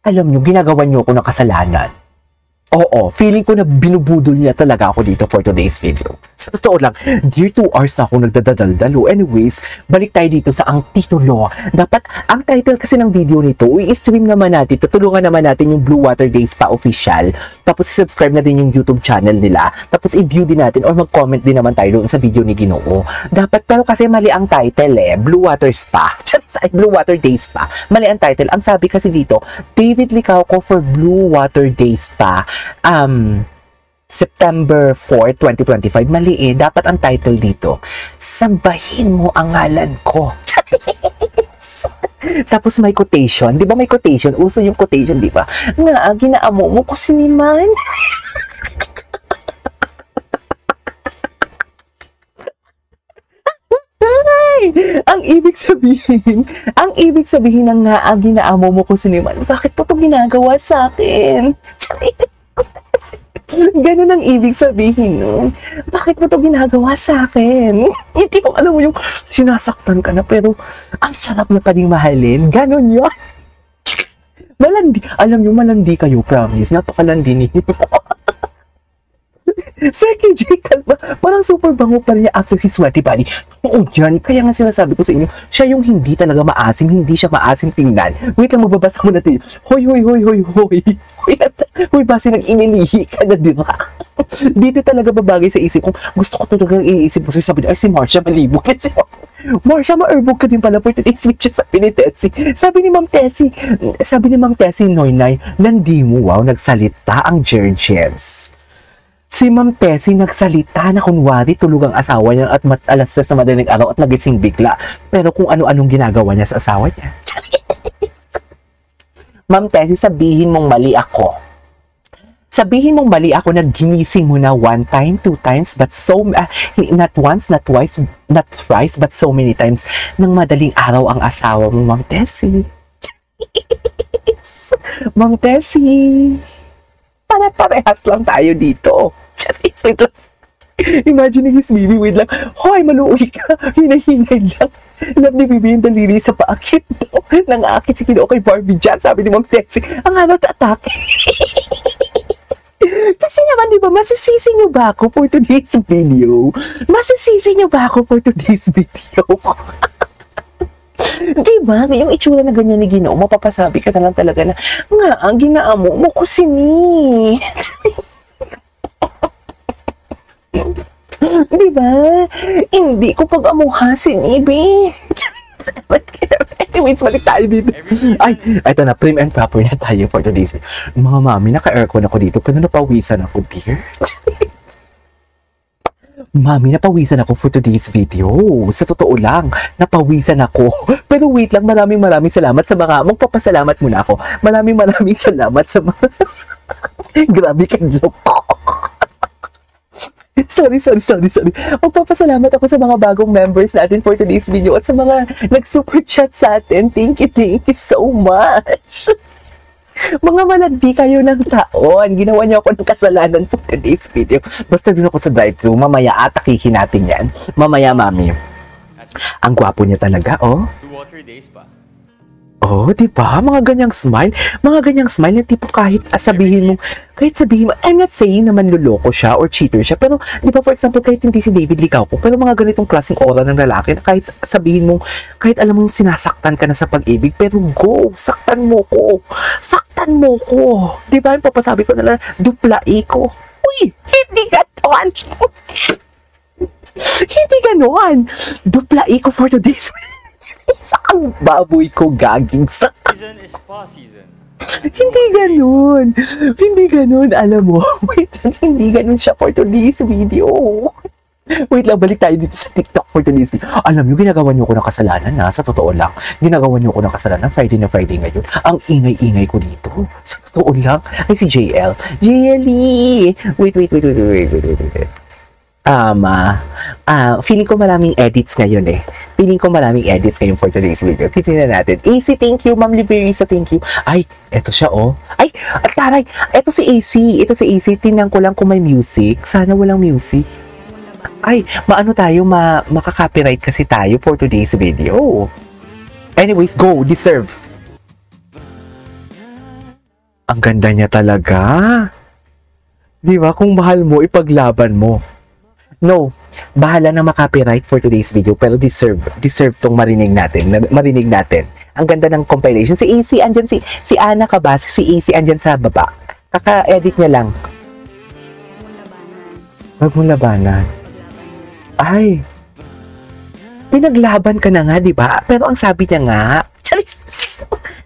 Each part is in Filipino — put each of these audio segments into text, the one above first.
Alam nyo, ginagawa nyo ako ng kasalanan. Oo, feeling ko na binubudol niya talaga ako dito for today's video. Sa totoo lang, dear 2 hours na ako nagdadaldalo. Anyways, balik tayo dito sa ang titulo. Dapat, ang title kasi ng video nito, i-stream naman natin, tutulungan naman natin yung Blue Water Days pa official. Tapos i-subscribe natin yung YouTube channel nila. Tapos i-view din natin or mag-comment din naman tayo doon sa video ni Ginoo. Dapat, pero kasi mali ang title Blue Water Spa. Blue Water Days pa. Mali ang title. Ang sabi kasi dito, David Licauco for Blue Water Days pa. September 4, 2025. Mali Dapat ang title dito, Sambahin mo ang ngalan ko. Tapos may quotation. Di ba may quotation? Uso yung quotation, di ba? Nga, ginaamo mo ko siniman. Ang ibig sabihin ng nga, ginaamo mo ko siniman. Bakit po ito ginagawa sa akin? Ganun ang ibig sabihin nun. Bakit mo ito ginagawa sa akin? Hindi ko alam mo yung sinasaktan ka na pero ang sarap na pa ding mahalin. Ganun yun. Malandi. Alam nyo, malandi kayo, promise. Napakalandi ninyo. Sir KJ Calma, parang super bango pa rin niya after his sweaty body. Oo dyan, kaya nga sinasabi ko sa inyo, siya yung hindi talaga maasim, hindi siya maasim tingnan. Wait lang, magbabasa mo natin. Hoy. Hoy, base nang inilihi ka na, di ba? Dito talaga babagay sa isip ko. Gusto ko talaga iisip mo. So sabi niya, ay si Marcia malibog. Kasi Marcia, ma-erbog ka din pala for today's video, sabi ni Tessie. Sabi ni Ma'am Tessie, Noynay, landi mo, wow, nagsalita ang Jergens. Si Ma'am Tessie nagsalita na kunwari tulog ang asawa niya at alas na sa madaling araw at nagising bigla. Pero kung ano-anong ginagawa niya sa asawa niya. Ma'am Tessie, sabihin mong mali ako. Sabihin mong mali ako na ginising mo na 1 time, 2 times, but not once, not twice, not thrice, but so many times nang madaling araw ang asawa mo, Ma'am Tessie. Ma'am Tessie. Para-parehas lang tayo dito. Wait lang. Imagine his baby, wait lang. Hoy, maluwi ka. Hinay-hinay lang. Love ni Bibi yung daliri sa paakit daw. Nang-aakit si Ginoo kay Barbie dyan. Sabi ni Ma'am Tessie, ang hanot atake. Kasi naman, di ba, masisisi niyo ba ako for today's video? Diba? Yung itsura na ganyan ni Ginoo, mapapasabi ka na lang talaga na, nga, ang ginaamo mo ko sini. Diba? Hindi ko pag-amuha sinibi. Anyways, balik tayo dito. Ay, ito na, prim and proper na tayo for today's video. Mga mami, naka-aircon ako dito, pero napawisan ako, dear. Mami, napawisan ako for today's video. Sa totoo lang, napawisan ako. Pero wait lang, maraming salamat sa mga, magpapasalamat muna ako. Maraming salamat sa mga, grabe kang loko. Sorry. Magpapasalamat ako sa mga bagong members natin for today's video at sa mga nag-super chat sa atin. Thank you so much. Mga malandi kayo ng taon. Ginawa niyo ako ng kasalanan for today's video. Basta dun ako sa drive-thru. Mamaya atakihin natin yan. Mamaya, mami. Ang gwapo niya talaga, oh. 2 or 3 days pa. Oh, di ba? Mga ganyang smile na tipo kahit sabihin mo, I'm not saying naman luloko siya or cheater siya, pero di ba, for example, kahit hindi si David Licauco, pero mga ganitong klaseng aura ng lalaki na kahit sabihin mo, kahit alam mo yung sinasaktan ka na sa pag-ibig, pero go, saktan mo ko. Di ba? Yung papasabi ko na lang, duplai ko. Uy, hindi ganon. Duplai ko for today's sakang baboy ko, gaging Season is spa season. Hindi ganun, alam mo. Wait, hindi ganun siya for today's video. Wait lang, balik tayo dito sa TikTok for today's video. Alam nyo, ginagawa nyo ko ng kasalanan sa totoo lang. Ginagawa nyo ko ng kasalanan, Friday na Friday ngayon. Ang ingay-ingay ko dito. Sa totoo lang. Ay, si JL. JL-y! Wait. Feeling ko maraming edits ngayon for today's video. Titignan natin. AC, thank you. Ma'am Liberisa, thank you. Ay, eto siya, oh. Ay, at taray. Eto si AC. Tingnan ko lang kung may music. Sana walang music. Ay, makaka-copyright kasi tayo for today's video. Anyways, go. Deserve. Ang ganda niya talaga. Di ba? Kung mahal mo, ipaglaban mo. No, bahala na makopyright for today's video pero deserve tong marinig natin. Ang ganda ng compilation. Si AC andyan, si Ana Cabas, si AC andyan sa baba. Kaka-edit niya lang. Wag mong labanan. Ay, pinaglaban ka na nga, di ba? Pero ang sabi niya nga, charis,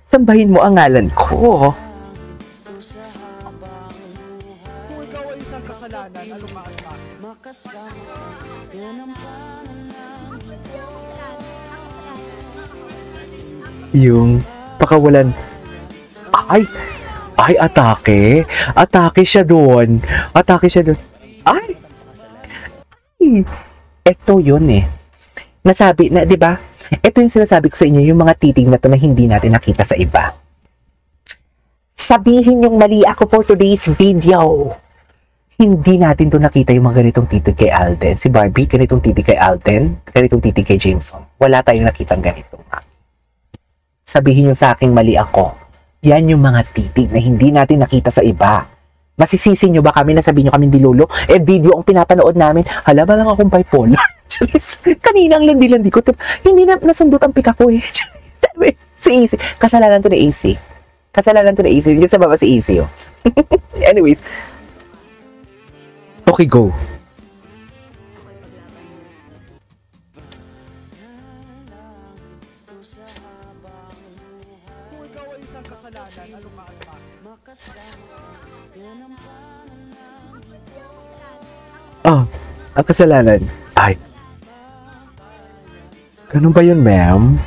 sambahin mo ang ngalan ko. Kung ikaw ay isang kasalanan, anong maaari? Yung pakawalan. Ay, atake. Atake siya doon. Ay! Ito yun eh. Nasabi na, di ba? Ito yung sinasabi ko sa inyo, yung mga titig na to na hindi natin nakita sa iba. Sabihin yung mali ako for today's video. Hindi natin to nakita yung mga ganitong titig kay Alden. Si Barbie, ganitong titig kay Alden. Ganitong titig kay Jameson. Wala tayong nakitang ganito. Sabihin nyo sa aking mali ako. Yan yung mga titig na hindi natin nakita sa iba. Masisisi nyo ba kami na sabihin nyo kami dilolo? Video ang pinapanood namin. Hala ba lang akong bipolar? Kanina ang landi-landi ko. Hindi na nasundot ang pika ko eh. Sabi, si AC. Kasalanan to ni AC. Yung sa baba si AC oh. Anyways. Okay, go. Kung ikaw ay isang kasalanan, anong maaari? Oh, ang kasalanan. Ay. Ganun ba yun, ma'am?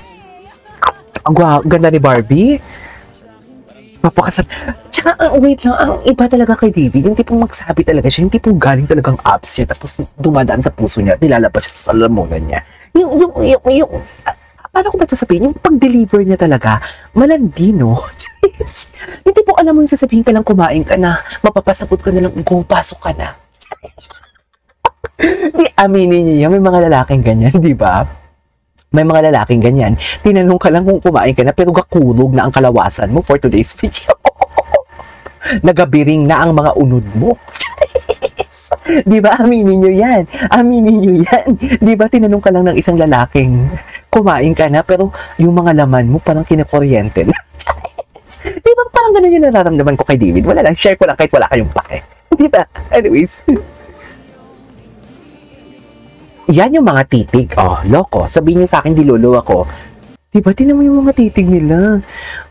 Ang ganda ni Barbie. Mapakasal. Tsaka, wait lang, ang iba talaga kay David, yung tipong magsabi talaga siya, yung tipong galing talagang abs niya, tapos dumadaan sa puso niya, nilalabas siya sa lalamunan niya. Paano ko ba ito sabihin? Yung pag-deliver niya talaga, malandi, no? Yung tipong alam mo yung sasabihin ka lang, kumain ka na, mapapasabot ka na lang, pasok ka na. Di aminin niya, may mga lalaking ganyan, di ba? May mga lalaking ganyan. Tinanong ka lang kung kumain ka na, pero gakulog na ang kalawasan mo for today's video. Nagabiring na ang mga unod mo. Di ba? Aminin nyo yan. Di ba? Tinanong ka lang ng isang lalaking, kumain ka na, pero yung mga laman mo parang kinakuryente na. Di ba? Parang ganun yung nararamdaman ko kay David. Wala lang. Share ko lang kahit wala kayong pake. Di ba? Anyways. Yan yung mga titig. Oh, loko. Sabihin niyo sa akin, dilolo ako. Diba, tinan mo yung mga titig nila.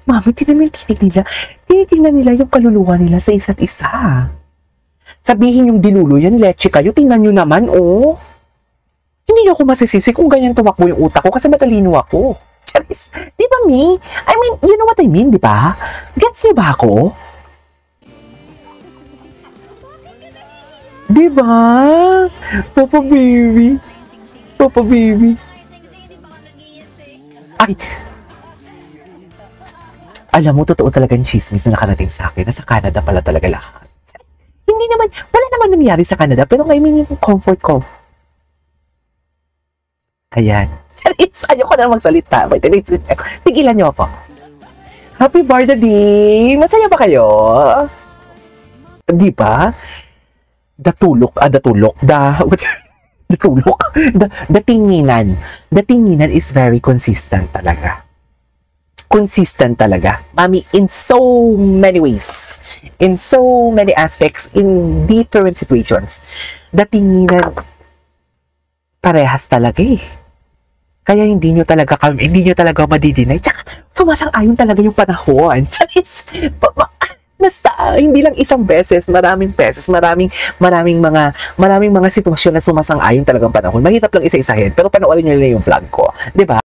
Mami, tinan mo yung titig nila. Tinitingnan nila yung kaluluwa nila sa isa't isa. Sabihin yung dilulo yan, leche kayo. Tingnan nyo naman, oh. Hindi ako masisisi kung ganyan tumakbo yung utak ko kasi matalino ako. Charis. Diba, me? I mean, you know what I mean, diba? Gets niyo ba ako? Diba? Papa baby. Ay! Alam mo, totoo talaga yung chismis na nakarating sa akin. Nasa Canada pala talaga lahat. Hindi naman, wala naman nangyari sa Canada, pero I mean yung comfort ko. Ayan. Charis, ayoko na magsalita. Tigilan niyo ako. Happy birthday! Masaya ba kayo? Diba? The tinginan is very consistent talaga. Mami, in so many ways, in so many aspects, in different situations, the tinginan parehas talaga eh. Kaya hindi nyo talaga madidinay. Tsaka, sumasang-ayon talaga yung panahon. Charis! Basta, hindi lang isang beses, maraming beses, maraming mga sitwasyon na sumasang-ayon talagang panahon. Mahirap lang isa-isahin, pero panoorin nyo nila yung vlog ko. 'Di ba?